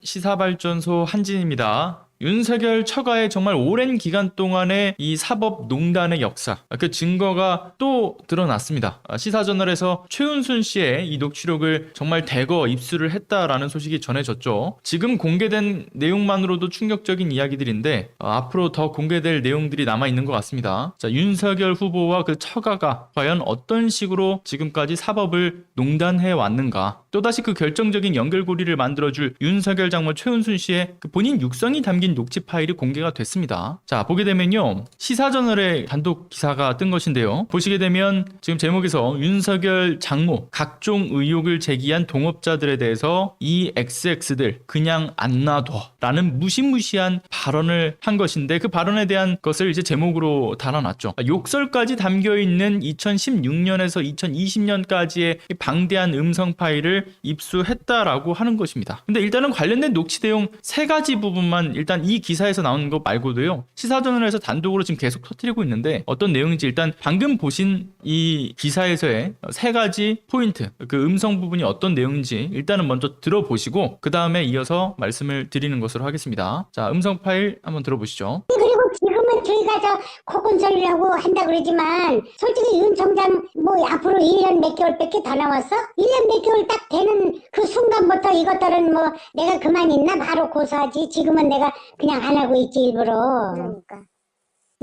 시사발전소 한진입니다. 윤석열 처가의 정말 오랜 기간 동안의 이 사법농단의 역사, 그 증거가 또 드러났습니다. 시사저널에서 최은순 씨의 이 녹취록을 정말 대거 입수를 했다라는 소식이 전해졌죠. 지금 공개된 내용만으로도 충격적인 이야기들인데 앞으로 더 공개될 내용들이 남아있는 것 같습니다. 자, 윤석열 후보와 그 처가가 과연 어떤 식으로 지금까지 사법을 농단해 왔는가, 또다시 그 결정적인 연결고리를 만들어줄 윤석열 장모 최은순 씨의 그 본인 육성이 담긴 녹취 파일이 공개가 됐습니다. 자, 보게 되면요, 시사저널의 단독 기사가 뜬 것인데요, 보시게 되면 지금 제목에서 윤석열 장모 각종 의혹을 제기한 동업자들에 대해서 이 XX들 그냥 안 놔둬 라는 무시무시한 발언을 한 것인데, 그 발언에 대한 것을 이제 제목으로 달아놨죠. 욕설까지 담겨있는 2016년에서 2020년까지의 방대한 음성 파일을 입수했다라고 하는 것입니다. 근데 일단은 관련된 녹취 내용 3가지 부분만 일단 이 기사에서 나오는 것 말고도요, 시사저널에서 단독으로 지금 계속 터뜨리고 있는데 어떤 내용인지 일단 방금 보신 이 기사에서의 3가지 포인트, 그 음성 부분이 어떤 내용인지 일단은 먼저 들어보시고 그 다음에 이어서 말씀을 드리는 것으로 하겠습니다. 자, 음성 파일 한번 들어보시죠. 그리고 지금은 저희가 코건설이라고 한다 그러지만 솔직히 윤 총장 뭐 앞으로 1년 몇 개월밖에 더 남았어? 1년 몇 개월 딱 되는 그 순간부터 이것들은 뭐 내가 그만 있나 바로 고소하지. 지금은 내가 그냥 안 하고 있지 일부러. 그러니까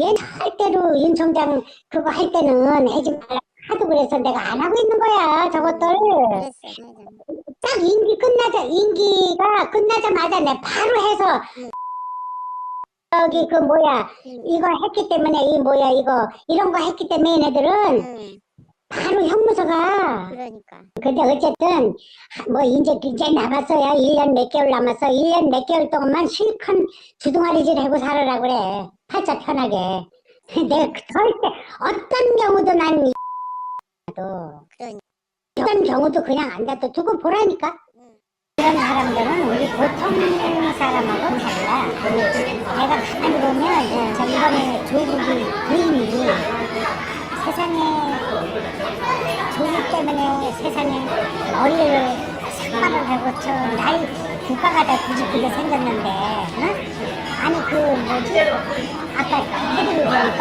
얘 절대로 윤 총장 그거 할 때는 하지 말라 하도 그래서 내가 안 하고 있는 거야 저것들. 딱 임기가 끝나자마자 내가 바로 해서 여기 그 뭐야 이거 했기 때문에 이런 거 했기 때문에 얘네들은 바로 형무소가. 그러니까. 근데 어쨌든 뭐 이제 남았어야 1년 몇 개월 남았어. 1년 몇 개월 동안만 실컷 주둥아리질 하고 살아라 그래. 팔자 편하게. 내가 절대 어떤 경우도 난 어떤 경우도 그냥 앉아도 두고 보라니까. 이런 사람들은 우리 보통 사람하고 달라. 내가 가만히 보면 저 이번에 조국이 부인이 세상에 조국 때문에 세상에 머리를 삭발을 하고 날 국가가 다 뒤집히게 생겼는데, 응? 아니 그 뭐지? 아까 해리를 보니까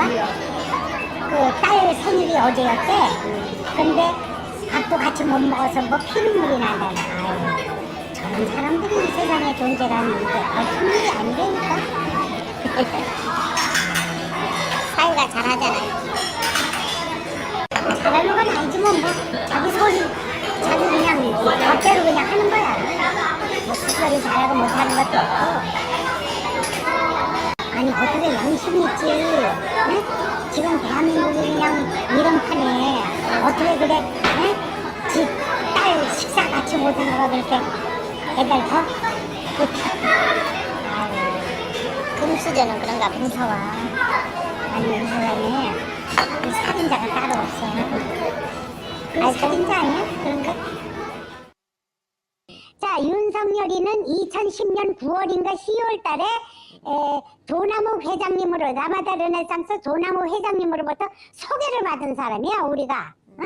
그 딸 생일이 어제였대. 근데 밥도 같이 못 먹어서 뭐 피눈물이 난다나. 아유. 저런 사람들이 이 세상에 존재라는 게 어떤 일이 아니라니까. 사회가 잘하잖아요. 잘하는 건 아니지 뭐 자기 소리 자기 그냥 멋대로 그냥 하는 거야. 뭐 특별히 잘하고 못하는 것도 없고. 아니 어떻게 양심 있지? 응? 지금 대한민국이 그냥 이런 판에 어떻게 그래? 응? 집 딸 식사 같이 못한 거가 그렇게 애달퍼? 금수저는 그런가 봐. 무서워. 아니 무서워해. 그 살인자가 따로 없어. 그 살인자 아니야? 그런가? 자, 윤석열이는 2010년 9월인가 10월 달에 조남우 회장님으로, 라마다 르네상스 조남우 회장님으로부터 소개를 받은 사람이야 우리가. 어?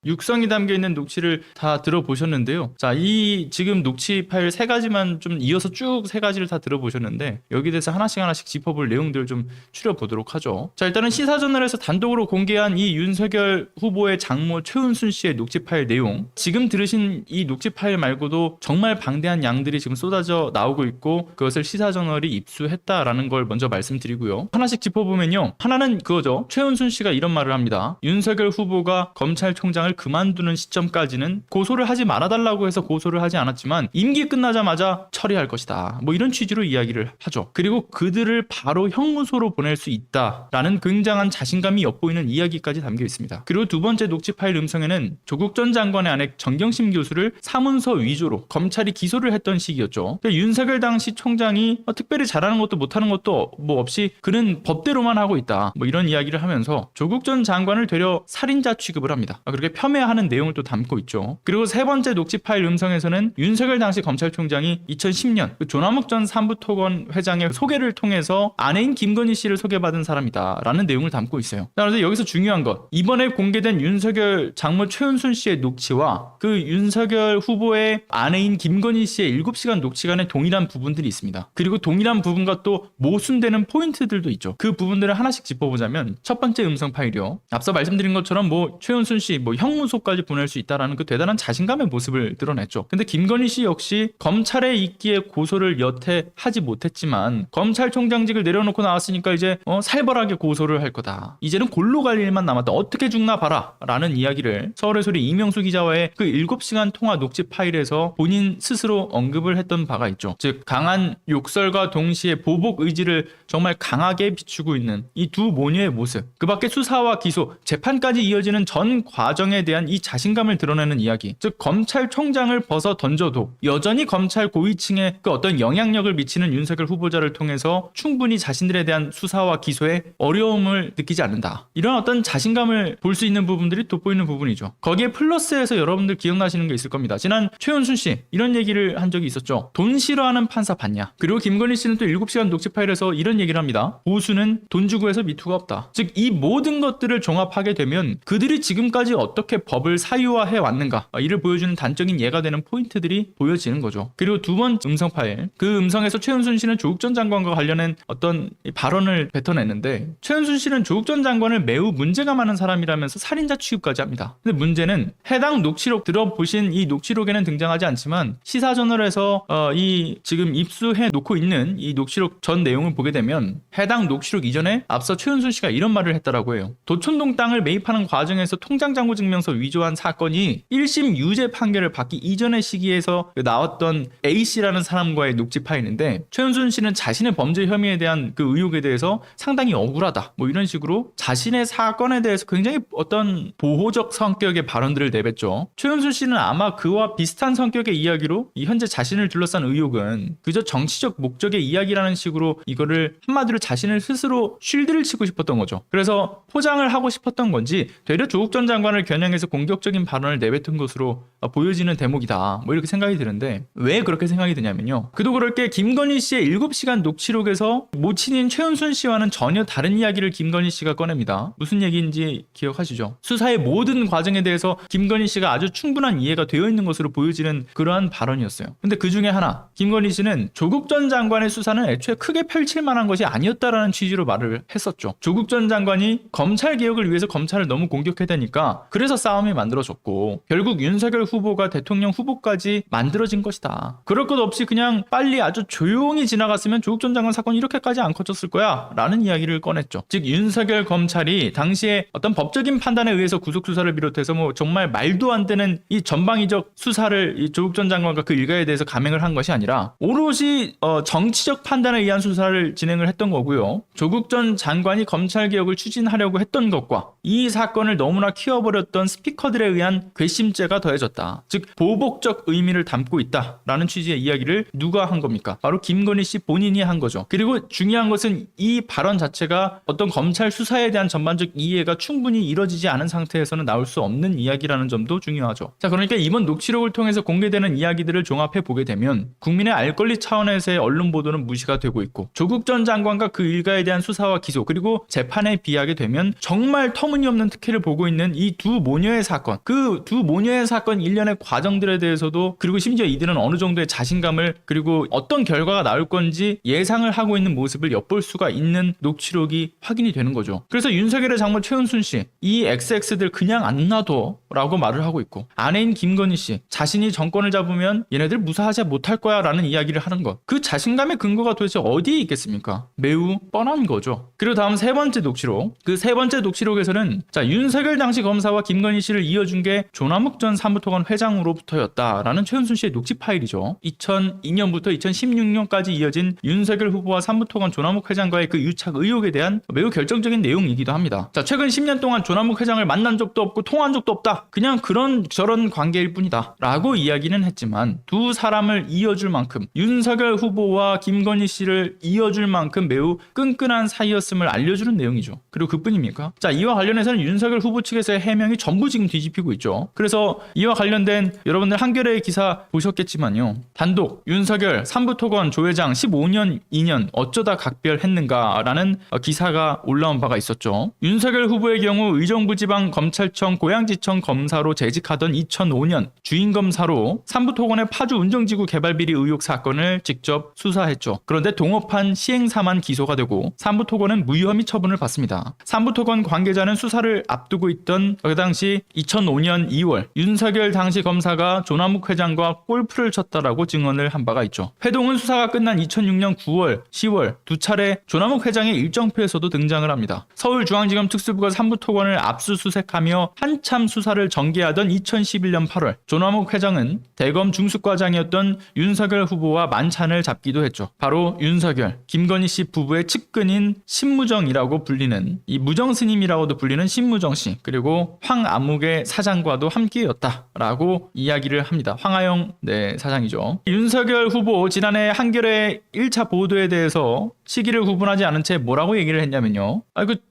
육성이 담겨있는 녹취를 다 들어보셨는데요. 자, 이 지금 녹취 파일 3가지만 좀 이어서 쭉 3가지를 다 들어보셨는데 여기 대해서 하나씩 짚어볼 내용들을 좀 추려보도록 하죠. 자, 일단은 시사저널에서 단독으로 공개한 이 윤석열 후보의 장모 최은순 씨의 녹취 파일 내용, 지금 들으신 이 녹취 파일 말고도 정말 방대한 양들이 지금 쏟아져 나오고 있고 그것을 시사저널이 입수했다라는 걸 먼저 말씀드리고요. 하나씩 짚어보면요, 하나는 그거죠. 최은순 씨가 이런 말을 합니다. 윤석열 후보가 검찰총장을 그만두는 시점까지는 고소를 하지 말아달라고 해서 고소를 하지 않았지만 임기 끝나자마자 처리할 것이다, 뭐 이런 취지로 이야기를 하죠. 그리고 그들을 바로 형무소로 보낼 수 있다라는 굉장한 자신감이 엿보이는 이야기까지 담겨 있습니다. 그리고 두 번째 녹취 파일 음성에는 조국 전 장관의 아내 정경심 교수를 사문서 위조로 검찰이 기소를 했던 시기였죠. 그러니까 윤석열 당시 총장이 특별히 잘하는 것도 못하는 것도 뭐 없이 그는 법대로만 하고 있다, 뭐 이런 이야기를 하면서 조국 전 장관을 되려 살인자 취급을 합니다. 그렇게 폄훼하는 내용을 또 담고 있죠. 그리고 세 번째 녹취 파일 음성에서는 윤석열 당시 검찰총장이 2010년 그 조남욱 전 사무토건 회장의 소개를 통해서 아내인 김건희 씨를 소개받은 사람이다라는 내용을 담고 있어요. 그래서 여기서 중요한 것, 이번에 공개된 윤석열 장모 최은순 씨의 녹취와 그 윤석열 후보의 아내인 김건희 씨의 7시간 녹취 간에 동일한 부분들이 있습니다. 그리고 동일한 부분과 또 모순되는 포인트들도 있죠. 그 부분들을 하나씩 짚어보자면 첫 번째 음성 파일이요. 앞서 말씀드린 것처럼 뭐 최은순 씨 뭐 형무소까지 보낼 수 있다라는 그 대단한 자신감의 모습을 드러냈죠. 근데 김건희 씨 역시 검찰에 있기에 고소를 여태 하지 못했지만 검찰총장직을 내려놓고 나왔으니까 이제 살벌하게 고소를 할 거다. 이제는 골로 갈 일만 남았다. 어떻게 죽나 봐라. 라는 이야기를 서울의 소리 이명수 기자와의 그 7시간 통화 녹취 파일에서 본인 스스로 언급을 했던 바가 있죠. 즉 강한 욕설과 동시에 보복 의지를 정말 강하게 비추고 있는 이 두 모녀의 모습, 그 밖에 수사와 기소, 재판까지 이어지는 전 과정에 대한 이 자신감을 드러내는 이야기, 즉 검찰총장을 벗어 던져도 여전히 검찰 고위층에 그 어떤 영향력을 미치는 윤석열 후보자를 통해서 충분히 자신들에 대한 수사와 기소에 어려움을 느끼지 않는다. 이런 어떤 자신감을 볼 수 있는 부분들이 돋보이는 부분이죠. 거기에 플러스해서 여러분들 기억나시는 게 있을 겁니다. 지난 최은순 씨 이런 얘기를 한 적이 있었죠. 돈 싫어하는 판사 봤냐. 그리고 김건희 씨는 또 7시간 녹취 파일에서 이런 얘기를 합니다. 보수는 돈 주고 해서 미투가 없다. 즉 이 모든 것들을 종합하게 되면 그들이 지금까지 어떻게 법을 사유화해 왔는가, 이를 보여주는 단적인 예가 되는 포인트들이 보여지는 거죠. 그리고 두 번째 음성 파일, 그 음성에서 최은순 씨는 조국 전 장관과 관련한 어떤 발언을 뱉어냈는데, 최은순 씨는 조국 전 장관을 매우 문제가 많은 사람이라면서 살인자 취급까지 합니다. 근데 문제는 해당 녹취록 들어보신 이 녹취록에는 등장하지 않지만 시사저널에서 이 지금 입수해 놓고 있는 이 녹취록 전 내용을 보게 되면 해당 녹취록 이전에 앞서 최은순 씨가 이런 말을 했다라고 해요. 도촌동 땅을 매입하는 과정에서 통장잔고 증명서 위조한 사건이 1심 유죄 판결을 받기 이전의 시기에서 나왔던 A씨라는 사람과의 녹취 파일인데, 최은순 씨는 자신의 범죄 혐의에 대한 그 의혹에 대해서 상당히 억울하다, 뭐 이런 식으로 자신의 사건에 대해서 굉장히 어떤 보호적 성격의 발언들을 내뱉죠. 최은순 씨는 아마 그와 비슷한 성격의 이야기로 이 현재 자신을 둘러싼 의혹은 그저 정치적 목적의 이야기라는 식으로 이거를 한마디로 자신을 스스로 쉴드를 치고 싶었던 거죠. 그래서 포장을 하고 싶었던 건지 되려 조국 전 장관을 겨냥해서 공격적인 발언을 내뱉은 것으로 보여지는 대목이다, 뭐 이렇게 생각이 드는데, 왜 그렇게 생각이 드냐면요, 그도 그럴 게 김건희 씨의 7시간 녹취록에서 모친인 최은순 씨와는 전혀 다른 이야기를 김건희 씨가 꺼냅니다. 무슨 얘기인지 기억하시죠? 수사의 모든 과정에 대해서 김건희 씨가 아주 충분한 이해가 되어 있는 것으로 보여지는 그러한 발언이었어요. 근데 그 중에 하나, 김건희 씨는 조국 전 장관의 수사는 애초에 크게 펼칠 만한 것이 아니었다라는 취지로 말을 했었죠. 조국 전 장관이 검찰 개혁을 위해서 검찰을 너무 공격해대니까 그래서 싸움이 만들어졌고 결국 윤석열 후보가 대통령 후보까지 만들어진 것이다. 그럴 것 없이 그냥 빨리 아주 조용히 지나갔으면 조국 전 장관 사건이 이렇게까지 안 커졌을 거야 라는 이야기를 꺼냈죠. 즉 윤석열 검찰이 당시에 어떤 법적인 판단에 의해서 구속수사를 비롯해서 뭐 정말 말도 안 되는 이 전방위적 수사를 이 조국 전 장관과 그 일가에 대해서 감행을 한 것이 아니라 오롯이 정치적 판단에 의한 수사를 진행을 했던 거고요. 조국 전 장관이 검찰개혁을 추진하려고 했던 것과 이 사건을 너무나 키워버렸던 스피커들에 의한 괘씸죄가 더해졌다. 즉 보복적 의미를 담고 있다라는 취지의 이야기를 누가 한 겁니까? 바로 김건희 씨 본인이 한 거죠. 그리고 중요한 것은 이 발언 자체가 어떤 검찰 수사에 대한 전반적 이해가 충분히 이뤄지지 않은 상태에서는 나올 수 없는 이야기라는 점도 중요하죠. 자, 그러니까 이번 녹취록을 통해서 공개되는 이야기들을 종합해 보게 되면 국민의 알 권리 차원에서의 언론 보도는 무시가 되고 있고 조국 전 장관과 그 일가에 대한 수사와 기소 그리고 재판에 비하게 되면 정말 터무니없는 특혜를 보고 있는 이 두 모녀의 사건, 그 두 모녀의 사건 일련의 과정들에 대해서도, 그리고 심지어 이들은 어느 정도의 자신감을 그리고 어떤 결과가 나올 건지 예상을 하고 있는 모습을 엿볼 수가 있는 녹취록이 확인이 되는 거죠. 그래서 윤석열의 장모 최은순 씨, 이 XX들 그냥 안 놔둬 라고 말을 하고 있고, 아내인 김건희 씨, 자신이 정권을 잡으면 얘네들 무사하지 못할 거야 라는 이야기를 하는 것, 그 자신감의 근거가 도대체 어디에 있겠습니까? 매우 뻔한 거죠. 그리고 다음 세 번째 녹취록, 그 세 번째 녹취록에서는 자, 윤석열 당시 검사와 김건희 씨를 이어준 게 조남욱 전 사무토건 회장으로부터였다라는 최은순 씨의 녹취 파일이죠. 2002년부터 2016년까지 이어진 윤석열 후보와 사무토건 조남욱 회장과의 그 유착 의혹에 대한 매우 결정적인 내용이기도 합니다. 자, 최근 10년 동안 조남욱 회장을 만난 적도 없고 통화한 적도 없다, 그냥 그런 저런 관계일 뿐이다 라고 이야기는 했지만, 두 사람을 이어줄 만큼, 윤석열 후보와 김건희 씨를 이어줄 만큼 매우 끈끈한 사이였음을 알려주는 내용이죠. 그리고 그뿐입니까? 자, 이와 관련해서는 윤석열 후보 측에서의 해명이 전부 지금 뒤집히고 있죠. 그래서 이와 관련된 여러분들 한겨레 기사 보셨겠지만요. 단독 윤석열 삼부토건 조 회장 15년 2년 어쩌다 각별했는가라는 기사가 올라온 바가 있었죠. 윤석열 후보의 경우 의정부지방검찰청 고양지청 검사로 재직하던 2005년 주인검사로 삼부토건의 파주 운정지구 개발비리 의혹 사건을 직접 수사했죠. 그런데 동업한 시행사만 기소가 되고 삼부토건은 무혐의 처분을 받습니다. 삼부토건 관계자는 수사를 앞두고 있던 그 당시 2005년 2월 윤석열 당시 검사가 조남욱 회장과 골프를 쳤다라고 증언을 한 바가 있죠. 회동은 수사가 끝난 2006년 9월, 10월 두 차례 조남욱 회장의 일정표에서도 등장을 합니다. 서울중앙지검 특수부가 삼부토건을 압수수색하며 한참 수사를 전개하던 2011년 8월 조남욱 회장은 대검 중수과장이었던 윤석열 후보와 만찬을 잡기도 했죠. 바로 윤석열, 김건희 씨 부부의 측근인 신무정이라고 불리는 이 무정스님이라고도 불리는 신무정 씨 그리고 황아묵의 사장과도 함께였다라고 이야기를 합니다. 황하영 사장이죠. 윤석열 후보 지난해 한겨레 1차 보도에 대해서 시기를 구분하지 않은 채 뭐라고 얘기를 했냐면요.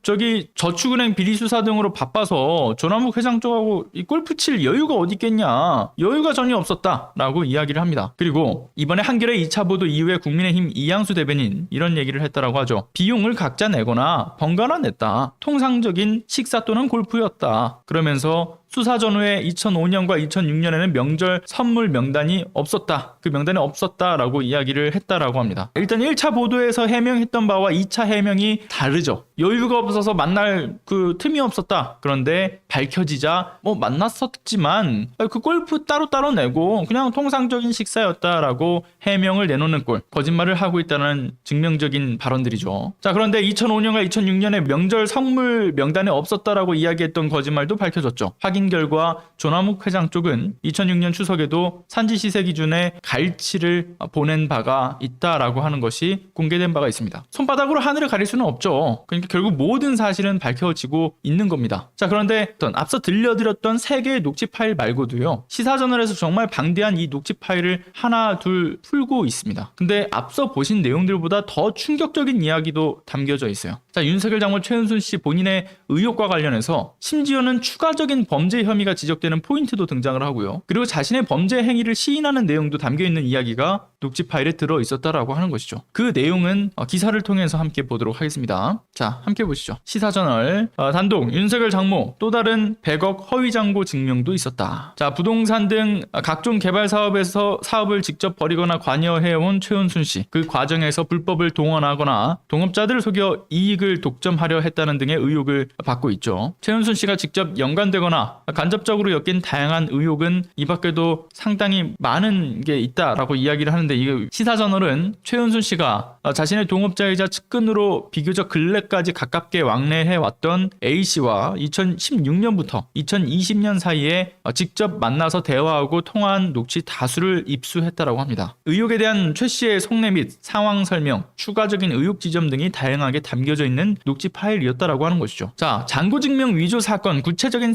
저기 저축은행 비리 수사 등으로 바빠서 조남욱 회장 쪽하고 이 골프 칠 여유가 어디 있겠냐. 여유가 전혀 없었다라고 이야기를 합니다. 그리고 이번에 한겨레 2차 보도 이후에 국민의힘 이양수 대변인 이런 얘기를 했다라고 하죠. 비용을 각자 내거나 번갈아 냈다. 통상적인 식사 또는 골프였다. 그러면서 수사 전후에 2005년과 2006년에는 명절 선물 명단이 없었다. 그 명단에 없었다라고 이야기를 했다라고 합니다. 일단 1차 보도에서 해명했던 바와 2차 해명이 다르죠. 여유가 없어서 만날 그 틈이 없었다. 그런데 밝혀지자 만났었지만 그 골프 따로따로 내고 그냥 통상적인 식사였다라고 해명을 내놓는 꼴. 거짓말을 하고 있다는 증명적인 발언들이죠. 자, 그런데 2005년과 2006년에 명절 선물 명단에 없었다라고 이야기했던 거짓말도 밝혀졌죠. 확인 결과 조남욱 회장 쪽은 2006년 추석에도 산지 시세 기준에 갈치를 보낸 바가 있다라고 하는 것이 공개된 바가 있습니다. 손바닥으로 하늘을 가릴 수는 없죠. 그러니까 결국 모든 사실은 밝혀지고 있는 겁니다. 자, 그런데 앞서 들려드렸던 3개의 녹취 파일 말고도요. 시사저널에서 정말 방대한 이 녹취 파일을 하나 둘 풀고 있습니다. 근데 앞서 보신 내용들보다 더 충격적인 이야기도 담겨져 있어요. 자, 윤석열 장모 최은순 씨 본인의 의혹과 관련해서 심지어는 추가적인 범죄 혐의가 지적되는 포인트도 등장을 하고요. 그리고 자신의 범죄 행위를 시인하는 내용도 담겨있는 이야기가 녹취 파일에 들어 있었다라고 하는 것이죠. 그 내용은 기사를 통해서 함께 보도록 하겠습니다. 자, 함께 보시죠. 시사저널 단독 윤석열 장모 또 다른 100억 허위 장고 증명도 있었다. 자, 부동산 등 각종 개발 사업에서 사업을 직접 벌이거나 관여해온 최은순 씨. 그 과정에서 불법을 동원하거나 동업자들을 속여 이익을 독점하려 했다는 등의 의혹을 받고 있죠. 최은순 씨가 직접 연관되거나 간접적으로 엮인 다양한 의혹은 이 밖에도 상당히 많은 게 있다라고 이야기를 하는데 이 시사저널은 최은순 씨가 자신의 동업자이자 측근으로 비교적 근래까지 가깝게 왕래해왔던 A씨와 2016년부터 2020년 사이에 직접 만나서 대화하고 통화한 녹취 다수를 입수했다라고 합니다. 의혹에 대한 최 씨의 속내 및 상황 설명, 추가적인 의혹 지점 등이 다양하게 담겨져 있는 녹취 파일이었다라고 하는 것이죠. 자, 잔고증명 위조 사건 구체적인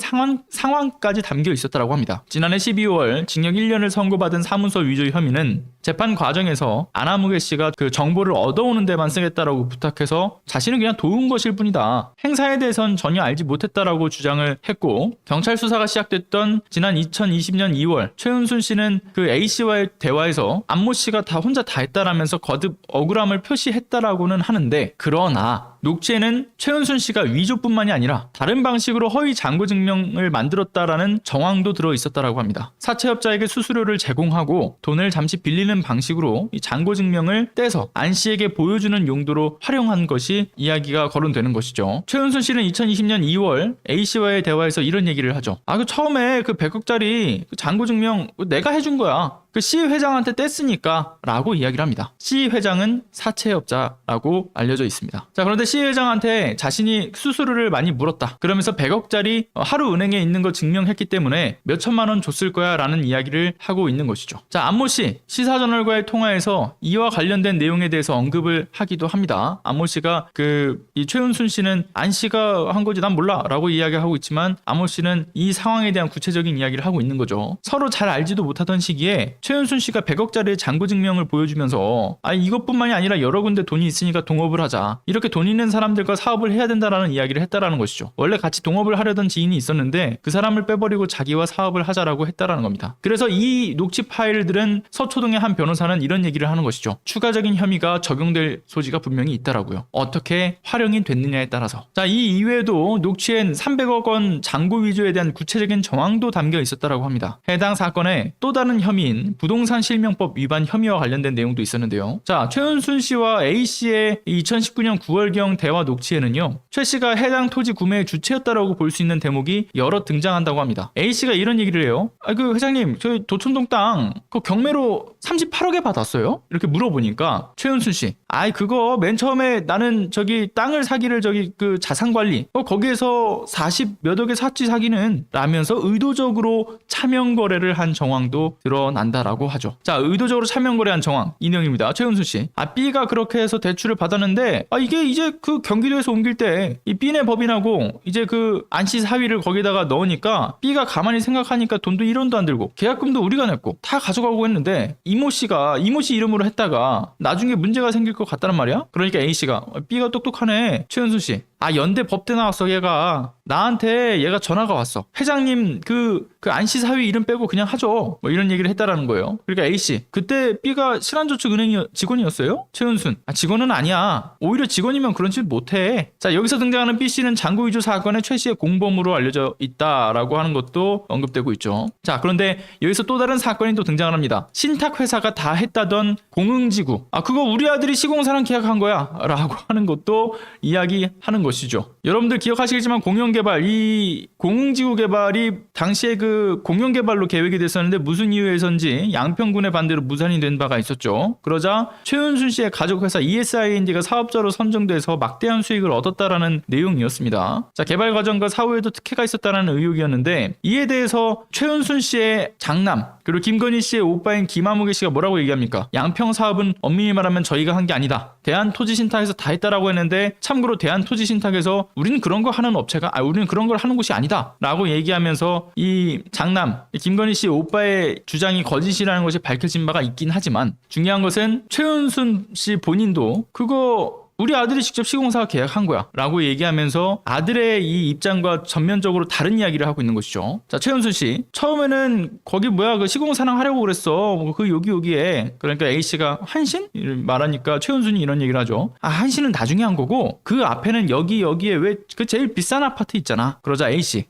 상황까지 담겨 있었다라고 합니다. 지난해 12월 징역 1년을 선고받은 사무소 위조 혐의는 재판 과정에서 안아무개 씨가 그 정보를 얻어오는 데만 쓰겠다라고 부탁해서 자신은 그냥 도운 것일 뿐이다. 행사에 대해선 전혀 알지 못했다라고 주장을 했고, 경찰 수사가 시작됐던 지난 2020년 2월 최은순 씨는 그 A 씨와의 대화에서 안모 씨가 다 혼자 다 했다라면서 거듭 억울함을 표시했다라고는 하는데, 그러나 녹취에는 최은순 씨가 위조뿐만이 아니라 다른 방식으로 허위 잔고 증명을 만들었다라는 정황도 들어 있었다라고 합니다. 사채업자에게 수수료를 제공하고 돈을 잠시 빌리는 방식으로 이 잔고 증명을 떼서 안 씨에게 보여주는 용도로 활용한 것이 이야기가 거론되는 것이죠. 최은순 씨는 2020년 2월 A 씨와의 대화에서 이런 얘기를 하죠. 그 처음에 그 100억짜리 그 잔고 증명 내가 해준 거야. 그 C 회장한테 뗐으니까 라고 이야기를 합니다. C 회장은 사채업자라고 알려져 있습니다. 자, 그런데 C 회장한테 자신이 수수료를 많이 물었다. 그러면서 100억짜리 하루 은행에 있는 거 증명했기 때문에 몇 천만 원 줬을 거야 라는 이야기를 하고 있는 것이죠. 자, 안모 씨 시사저널과의 통화에서 이와 관련된 내용에 대해서 언급을 하기도 합니다. 안모 씨가 이 최은순 씨는 안 씨가 한 거지 난 몰라 라고 이야기하고 있지만 안모 씨는 이 상황에 대한 구체적인 이야기를 하고 있는 거죠. 서로 잘 알지도 못하던 시기에 최은순 씨가 100억짜리 잔고 증명을 보여주면서 이것뿐만이 아니라 여러 군데 돈이 있으니까 동업을 하자. 이렇게 돈 있는 사람들과 사업을 해야 된다라는 이야기를 했다라는 것이죠. 원래 같이 동업을 하려던 지인이 있었는데 그 사람을 빼버리고 자기와 사업을 하자라고 했다라는 겁니다. 그래서 이 녹취 파일들은 서초동의 한 변호사는 이런 얘기를 하는 것이죠. 추가적인 혐의가 적용될 소지가 분명히 있다라고요. 어떻게 활용이 됐느냐에 따라서. 자, 이 이외에도 녹취엔 300억 원 잔고 위조에 대한 구체적인 정황도 담겨 있었다라고 합니다. 해당 사건에 또 다른 혐의인 부동산 실명법 위반 혐의와 관련된 내용도 있었는데요. 자, 최은순 씨와 A 씨의 2019년 9월경 대화 녹취에는요. 최 씨가 해당 토지 구매의 주체였다라고 볼 수 있는 대목이 여러 등장한다고 합니다. A 씨가 이런 얘기를 해요. 그 회장님, 저희 도촌동 땅 그 경매로 38억에 받았어요? 이렇게 물어보니까 최은순 씨, 그거 맨 처음에 나는 저기 땅을 사기를 그 자산관리 거기에서 40 몇 억에 샀지 사기는 라면서 의도적으로 차명 거래를 한 정황도 드러난다라고 하죠. 자, 의도적으로 차명 거래한 정황 이 내용입니다. 최은순 씨, B가 그렇게 해서 대출을 받았는데 이게 이제 그 경기도에서 옮길 때 이 B네 법인하고 이제 그 안씨 사위를 거기다가 넣으니까 B가 가만히 생각하니까 돈도 1원도 안 들고 계약금도 우리가 냈고 다 가져가고 했는데 이모 씨 이름으로 했다가 나중에 문제가 생길 것 같다는 말이야. 그러니까 A 씨가 B가 똑똑하네. 최은순 씨, 연대 법대 나왔어. 나한테 얘가 전화가 왔어. 회장님 그 안씨 사위 이름 빼고 그냥 하죠. 이런 얘기를 했다라는 거예요. 그러니까 A씨, 그때 B가 신한저축은행 직원이었어요? 최은순, 직원은 아니야. 오히려 직원이면 그런 짓 못해. 자, 여기서 등장하는 B씨는 잔고 위조 사건에 최 씨의 공범으로 알려져 있다라고 하는 것도 언급되고 있죠. 자, 그런데 여기서 또 다른 사건이 또 등장을 합니다. 신탁회사가 다 했다던 공흥지구, 그거 우리 아들이 시공사랑 계약한 거야 라고 하는 것도 이야기하는 것이죠. 여러분들 기억하시겠지만 이 공흥지구 개발이 당시에 그 공영개발로 계획이 됐었는데 무슨 이유에선지 양평군의 반대로 무산이 된 바가 있었죠. 그러자 최은순 씨의 가족회사 ESIND가 사업자로 선정돼서 막대한 수익을 얻었다라는 내용이었습니다. 자, 개발 과정과 사후에도 특혜가 있었다는 의혹이었는데 이에 대해서 최은순 씨의 장남 그리고 김건희 씨의 오빠인 김아무개 씨가 뭐라고 얘기합니까? 양평 사업은 엄밀히 말하면 저희가 한 게 아니다. 대한토지신탁에서 다 했다라고 했는데 참고로 대한토지신탁에서 우리는 그런 거 하는 우리는 그런 걸 하는 곳이 아니다 라고 얘기하면서 이 장남 김건희 씨 오빠의 주장이 거짓이라는 것이 밝혀진 바가 있긴 하지만 중요한 것은 최은순 씨 본인도 그거 우리 아들이 직접 시공사 계약한 거야 라고 얘기하면서 아들의 이 입장과 전면적으로 다른 이야기를 하고 있는 것이죠. 자, 최은순 씨, 처음에는 거기 그 시공사랑 하려고 그랬어. 그 여기에. 그러니까 A씨가 한신? 말하니까 최은순이 이런 얘기를 하죠. 한신은 나중에 한 거고 그 앞에는 여기에 왜 그 제일 비싼 아파트 있잖아. 그러자 A씨,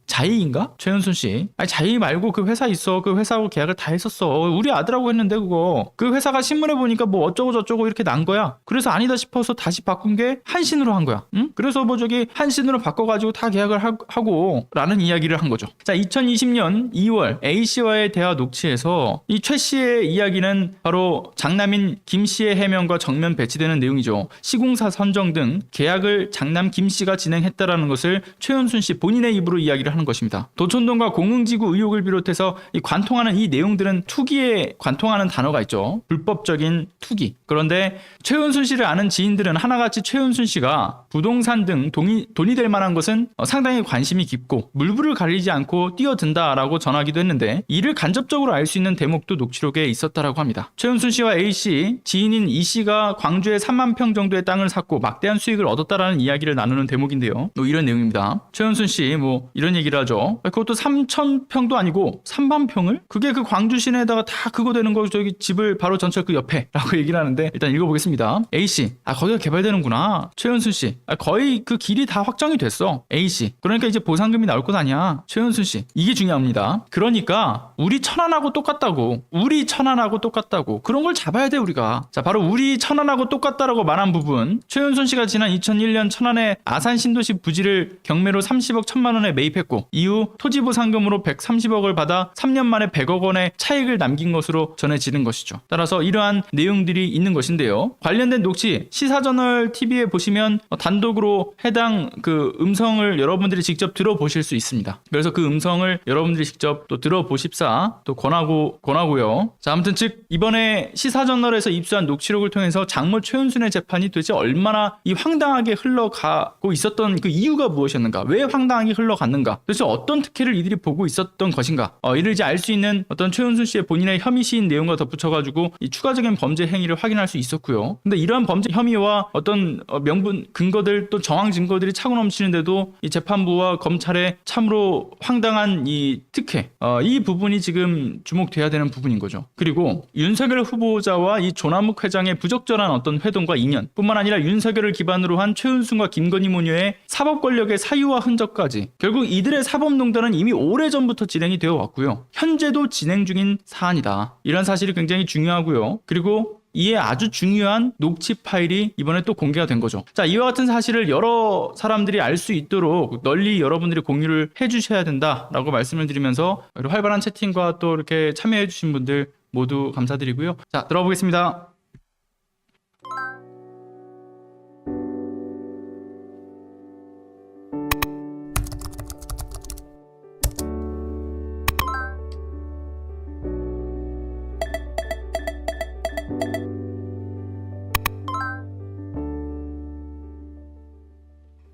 자이인가? 최은순 씨, 자이 말고 그 회사 있어. 그 회사하고 계약을 다 했었어. 우리 아들하고 했는데 그거 그 회사가 신문에 보니까 뭐 어쩌고 저쩌고 이렇게 난 거야. 그래서 아니다 싶어서 다시 바꾼 게 한신으로 한 거야. 응? 그래서 한신으로 바꿔가지고 다 계약을 하고 라는 이야기를 한 거죠. 자, 2020년 2월 A씨와의 대화 녹취에서 이 최 씨의 이야기는 바로 장남인 김 씨의 해명과 정면 배치되는 내용이죠. 시공사 선정 등 계약을 장남 김 씨가 진행했다라는 것을 최은순 씨 본인의 입으로 이야기를 하는 것입니다. 도촌동과 공흥지구 의혹을 비롯해서 관통하는 이 내용들은 투기에 관통하는 단어가 있죠. 불법적인 투기. 그런데 최은순 씨를 아는 지인들은 하나같이 최은순 씨가 부동산 등 돈이 될 만한 것은 상당히 관심이 깊고 물불을 가리지 않고 뛰어든다라고 전하기도 했는데 이를 간접적으로 알 수 있는 대목도 녹취록에 있었다라고 합니다. 최은순 씨와 A씨, 지인인 E씨가 광주에 3만 평 정도의 땅을 샀고 막대한 수익을 얻었다라는 이야기를 나누는 대목인데요. 이런 내용입니다. 최은순 씨 이런 얘기를 하죠. 그것도 3,000평도 아니고 3만 평을? 그게 그 광주 시내에다가 다 그거 되는 거 저기 집을 바로 전철 그 옆에 라고 얘기를 하는데 일단 읽어보겠습니다. A씨, 거기가 개발되는구나. 최은순 씨, 거의 그 길이 다 확정이 됐어. A씨, 그러니까 이제 보상금이 나올 것 아니야. 최은순 씨, 이게 중요합니다. 그러니까 우리 천안하고 똑같다고 그런 걸 잡아야 돼 우리가. 자, 바로 우리 천안하고 똑같다라고 말한 부분. 최은순 씨가 지난 2001년 천안의 아산 신도시 부지를 경매로 30억 1천만 원에 매입했고 이후 토지보상금으로 130억을 받아 3년 만에 100억 원의 차익을 남긴 것으로 전해지는 것이죠. 따라서 이러한 내용들이 있는 것인데요. 관련된 녹취 시사저널 TV에 보시면 단독으로 해당 그 음성을 여러분들이 직접 들어보실 수 있습니다. 그래서 그 음성을 여러분들이 직접 또 들어보십사 또 권하고요. 자, 아무튼 즉 이번에 시사저널에서 입수한 녹취록을 통해서 장모 최은순의 재판이 도대체 얼마나 이 황당하게 흘러가고 있었던 그 이유가 무엇이었는가, 왜 황당하게 흘러갔는가, 도대체 어떤 특혜를 이들이 보고 있었던 것인가? 이를 이제 알 수 있는 어떤 최은순 씨의 본인의 혐의 시인 내용과 덧붙여가지고 이 추가적인 범죄 행위를 확인할 수 있었고요. 근데 이러한 범죄 혐의와 어떤 명분 근거들 또 정황 증거들이 차고 넘치는데도 이 재판부와 검찰의 참으로 황당한 이 특혜, 이 부분이 지금 주목돼야 되는 부분인 거죠. 그리고 윤석열 후보자와 이 조남욱 회장의 부적절한 어떤 회동과 인연 뿐만 아니라 윤석열을 기반으로 한 최은순과 김건희 모녀의 사법 권력의 사유와 흔적까지 결국 이들의 사법농단은 이미 오래전부터 진행이 되어 왔고요. 현재도 진행 중인 사안이다. 이런 사실이 굉장히 중요하고요. 그리고 이에 아주 중요한 녹취 파일이 이번에 또 공개가 된 거죠. 자, 이와 같은 사실을 여러 사람들이 알 수 있도록 널리 여러분들이 공유를 해주셔야 된다라고 말씀을 드리면서 활발한 채팅과 또 이렇게 참여해주신 분들 모두 감사드리고요. 자, 들어가 보겠습니다.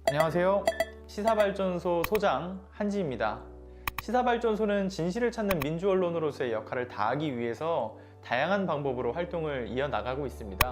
안녕하세요. 시사발전소 소장 한지입니다. 시사발전소는 진실을 찾는 민주언론으로서의 역할을 다하기 위해서 다양한 방법으로 활동을 이어나가고 있습니다.